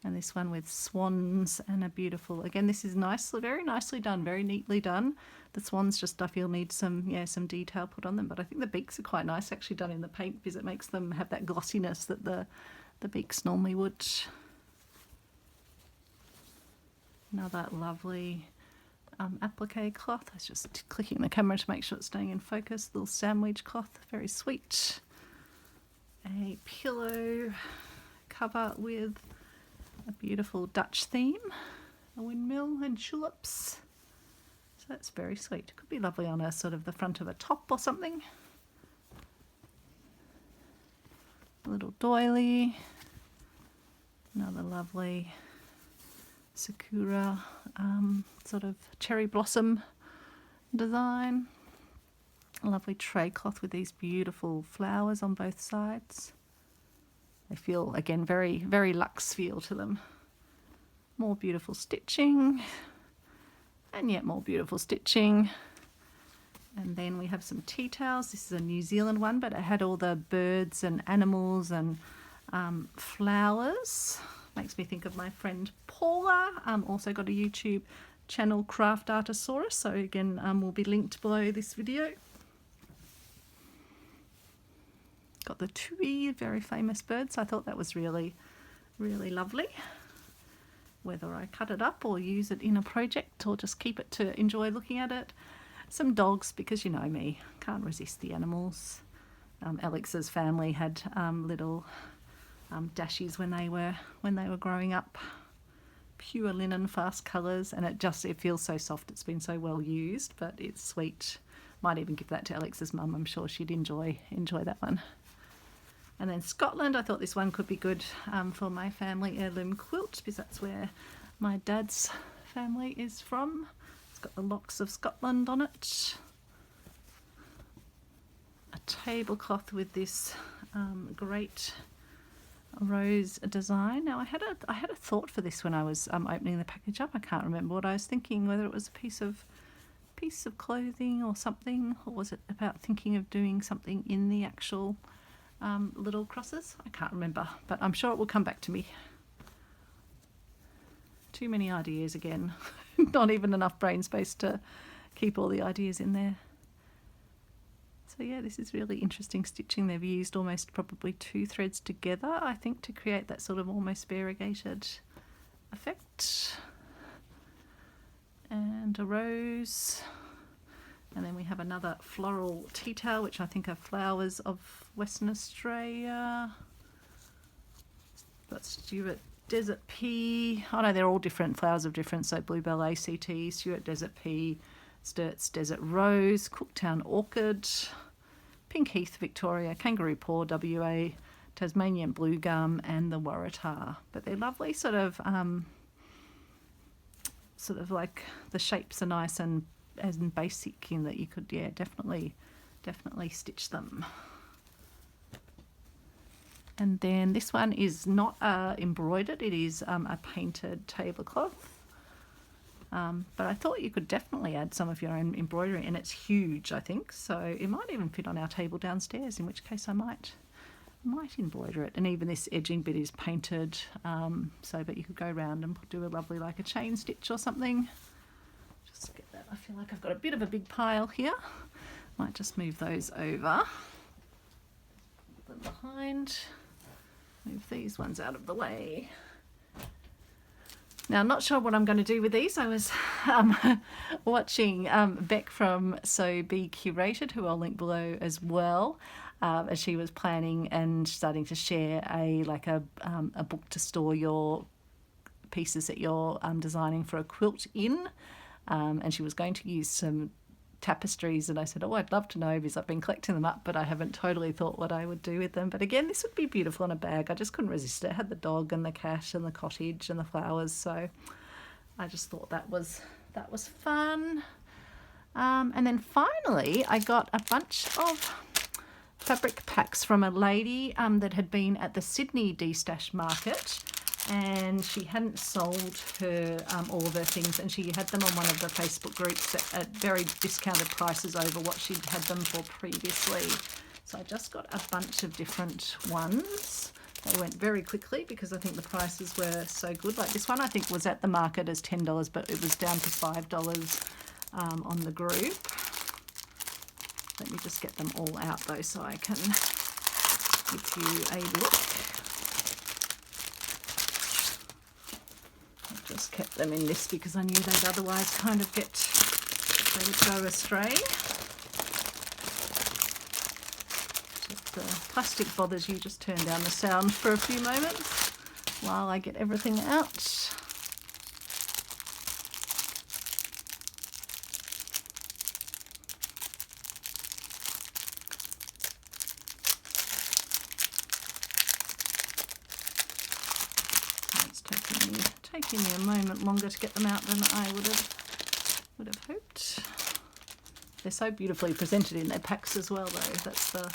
And this one with swans and a beautiful, again, this is very nicely done, very neatly done. The swans just, I feel, need some detail put on them, but I think the beaks are quite nice actually done in the paint, because it makes them have that glossiness that the beaks normally would. Another lovely applique cloth. I was just clicking the camera to make sure it's staying in focus. Little sandwich cloth, very sweet. A pillow cover with a beautiful Dutch theme, a windmill and tulips. So that's very sweet. It could be lovely on a sort of the front of a top or something. A little doily. Another lovely sakura sort of cherry blossom design. A lovely tray cloth with these beautiful flowers on both sides. They feel, again, very, very luxe feel to them. More beautiful stitching, and yet more beautiful stitching. And then we have some tea towels. This is a New Zealand one, but it had all the birds and animals and flowers. Makes me think of my friend Paula. Also got a YouTube channel, Craft Artosaurus, so again will be linked below this video. Got the tui, very famous bird, so I thought that was really, really lovely. Whether I cut it up or use it in a project or just keep it to enjoy looking at it. Some dogs, because you know me, can't resist the animals. Alex's family had little dashies when they were growing up. Pure linen, fast colours, and it feels so soft. It's been so well used, but it's sweet. Might even give that to Alex's mum. I'm sure she'd enjoy that one. And then Scotland, I thought this one could be good for my family heirloom quilt, because that's where my dad's family is from. It's got the locks of Scotland on it. A tablecloth with this great rose design. Now I had a thought for this when I was opening the package up. I can't remember what I was thinking, whether it was a piece of clothing or something, or was it about thinking of doing something in the actual little crosses. I can't remember, but I'm sure it will come back to me. Too many ideas again. Not even enough brain space to keep all the ideas in there. So yeah, this is really interesting stitching. They've used almost probably 2 threads together, I think, to create that sort of almost variegated effect. And a rose. And then we have another floral tea towel, which I think are flowers of Western Australia. Got Stuart Desert Pea. Oh no, they're all different, flowers of different. So Bluebell ACT, Stuart Desert Pea, Sturt's Desert Rose, Cooktown Orchid, Pink Heath Victoria, Kangaroo Paw WA, Tasmanian Blue Gum, and the Waratah. But they're lovely, sort of like the shapes are nice and basic in that you could, yeah, definitely stitch them. And then this one is not embroidered, it is a painted tablecloth. But I thought you could definitely add some of your own embroidery, and it's huge, I think, so it might even fit on our table downstairs, in which case I might embroider it. And even this edging bit is painted, but you could go around and do a lovely, like a chain stitch or something. Just get that. I feel like I've got a bit of a big pile here. Might just move those over. Put them behind. Move these ones out of the way. Now, I'm not sure what I'm going to do with these. I was watching Beck from So Be Curated, who I'll link below as well, as she was planning and starting to share a book to store your pieces that you're designing for a quilt in. And she was going to use some tapestries, and I said, oh, I'd love to know, because I've been collecting them up, but I haven't totally thought what I would do with them. But again, this would be beautiful in a bag. I just couldn't resist it. It had the dog and the cat and the cottage and the flowers, so I just thought that was fun. And then finally, I got a bunch of fabric packs from a lady that had been at the Sydney de-stash market, and she hadn't sold her all of her things, and she had them on one of the Facebook groups at very discounted prices over what she'd had them for previously. So I just got a bunch of different ones. They went very quickly because I think the prices were so good. Like this one I think was at the market as $10, but it was down to $5 on the group. Let me just get them all out though so I can give you a look. Just kept them in this because I knew they'd otherwise kind of they would go astray. Just the plastic bothers you. Just turn down the sound for a few moments while I get everything out. Taking me a moment longer to get them out than I would have hoped. They're so beautifully presented in their packs as well, though. That's the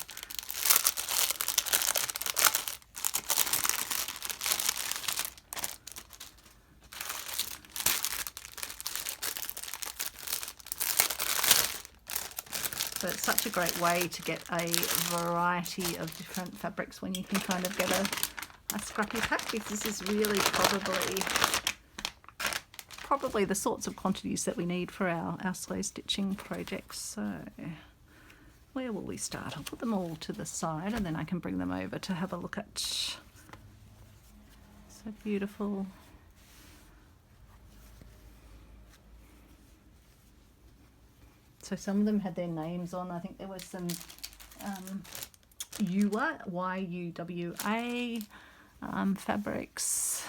So it's such a great way to get a variety of different fabrics when you can kind of get a scrappy pack, because this is really probably the sorts of quantities that we need for our slow stitching projects. So where will we start? I'll put them all to the side and then I can bring them over to have a look at. So beautiful. So some of them had their names on. I think there was some Yuwa, Y-U-W-A fabrics.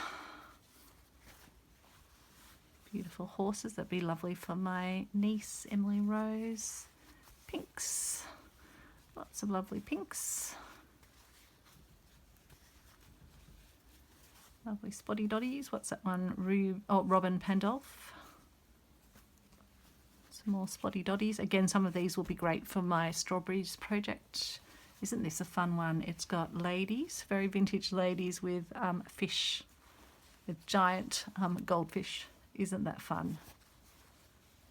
Beautiful horses. That'd be lovely for my niece, Emily Rose. Pinks. Lots of lovely pinks. Lovely spotty dotties. What's that one? Robin Pandolph. Some more spotty dotties. Again, some of these will be great for my strawberries project. Isn't this a fun one? It's got ladies, very vintage ladies with fish, with giant goldfish. Isn't that fun?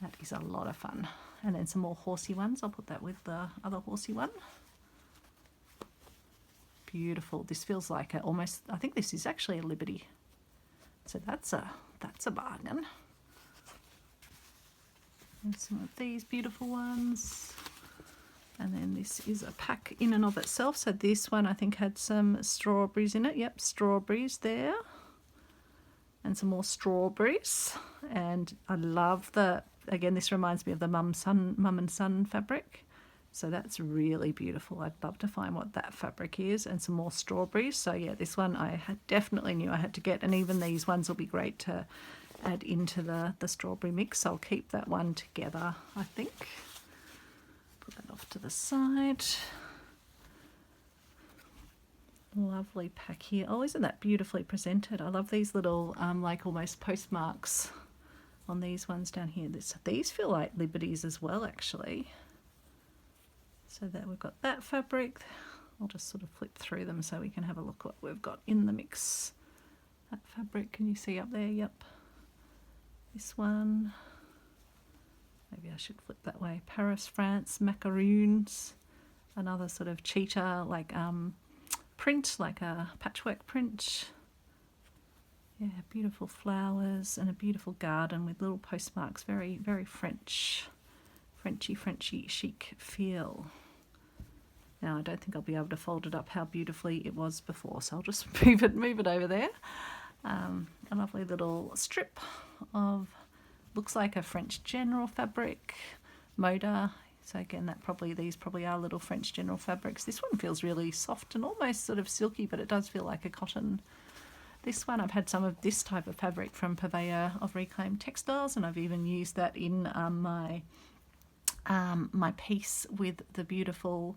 That is a lot of fun. And then some more horsey ones. I'll put that with the other horsey one. Beautiful. This feels like almost, I think this is actually a Liberty. So that's a bargain. And some of these beautiful ones. And then this is a pack in and of itself. So this one I think had some strawberries in it. Yep, strawberries there. And some more strawberries. And I love again, this reminds me of the mum and son fabric. So that's really beautiful. I'd love to find what that fabric is. And some more strawberries. So yeah, this one I definitely knew I had to get. And even these ones will be great to add into the strawberry mix. I'll keep that one together, I think. Put that off to the side. Lovely pack here. Oh, isn't that beautifully presented? I love these little like almost postmarks on these ones down here. These feel like Liberties as well, actually. So that we've got that fabric. I'll just sort of flip through them so we can have a look what we've got in the mix. That fabric, can you see up there? Yep. This one. Maybe I should flip that way. Paris, France, macaroons. Another sort of cheetah, like print, like a patchwork print. Yeah, beautiful flowers and a beautiful garden with little postmarks. Very, very Frenchy chic feel. Now I don't think I'll be able to fold it up how beautifully it was before, so I'll just move it over there. A lovely little strip of, looks like a French general fabric, Moda. So again, these probably are little French general fabrics. This one feels really soft and almost sort of silky, but it does feel like a cotton. This one, I've had some of this type of fabric from Purveyor of Reclaimed Textiles, and I've even used that in my piece with the beautiful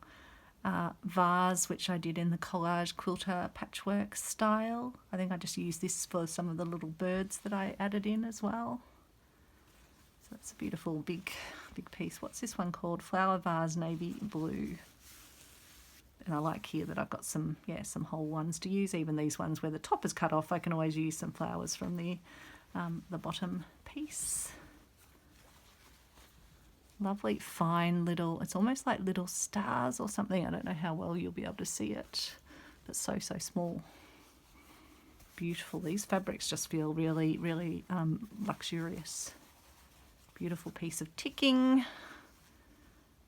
vase, which I did in the collage quilter patchwork style. I think I just used this for some of the little birds that I added in as well. So that's a beautiful big piece. What's this one called? Flower vase navy blue. And I like here that I've got some whole ones to use. Even these ones where the top is cut off, I can always use some flowers from the bottom piece. Lovely fine little, it's almost like little stars or something. I don't know how well you'll be able to see it, but so small. Beautiful. These fabrics just feel really, really luxurious. Beautiful piece of ticking.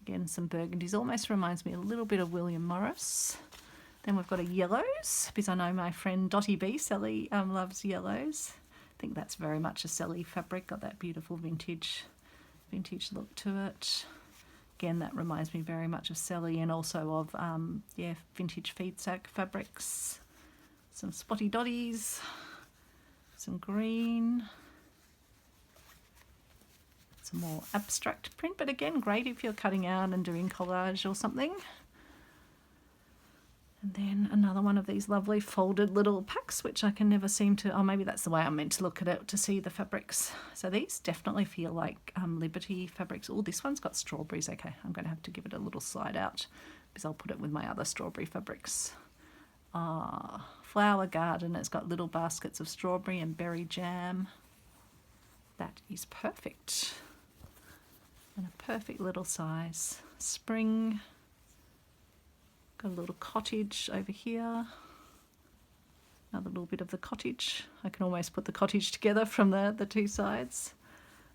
Again, some burgundies. Almost reminds me a little bit of William Morris. Then we've got a yellows, because I know my friend Dottie B, Sally, loves yellows. I think that's very much a Sally fabric. Got that beautiful vintage look to it. Again, that reminds me very much of Sally, and also of vintage feed sack fabrics. Some spotty dotties, some green, some more abstract print, but again, great if you're cutting out and doing collage or something. And then another one of these lovely folded little packs, which I can never seem to, oh, maybe that's the way I'm meant to look at it to see the fabrics. So these definitely feel like Liberty fabrics. Oh, this one's got strawberries. Okay, I'm going to have to give it a little slide out because I'll put it with my other strawberry fabrics. Flower garden. It's got little baskets of strawberry and berry jam. That is perfect. And a perfect little size. Spring. Got a little cottage over here. Another little bit of the cottage. I can almost put the cottage together from the two sides.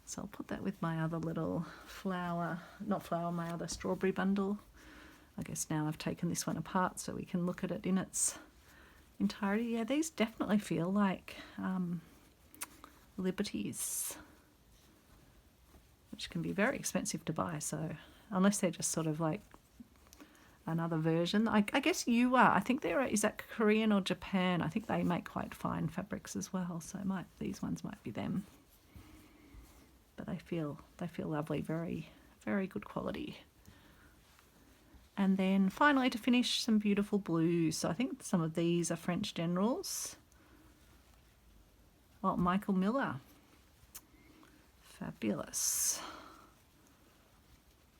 So I'll put that with my other little flower, not flower, my other strawberry bundle. I guess now I've taken this one apart so we can look at it in its entirety. Yeah, these definitely feel like liberties, which can be very expensive to buy. So unless they're just sort of like another version. I guess I think is that Korean or Japan? I think they make quite fine fabrics as well. So these ones might be them. But they feel lovely, very, very good quality. And then finally to finish, some beautiful blues. So I think some of these are French Generals. Oh, Michael Miller. Fabulous.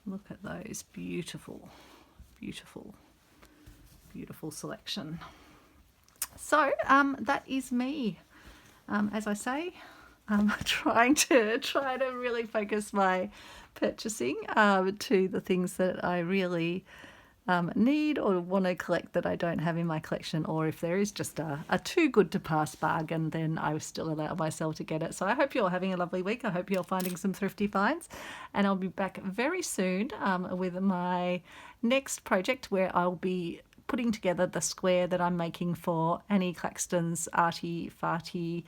Look at those, beautiful, beautiful, beautiful selection. So that is me. As I say, I'm trying to really focus my purchasing to the things that I really need or want to collect that I don't have in my collection, or if there is just a too good to pass bargain, then I still allow myself to get it. So I hope you're having a lovely week. I hope you're finding some thrifty finds, and I'll be back very soon with my next project where I'll be putting together the square that I'm making for Annie Claxton's Arty Farty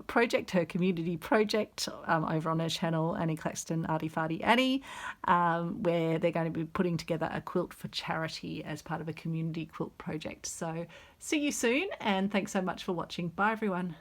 project, her community project over on her channel, Annie Claxton Arty Farty Annie, where they're going to be putting together a quilt for charity as part of a community quilt project. So see you soon, and thanks so much for watching. Bye everyone.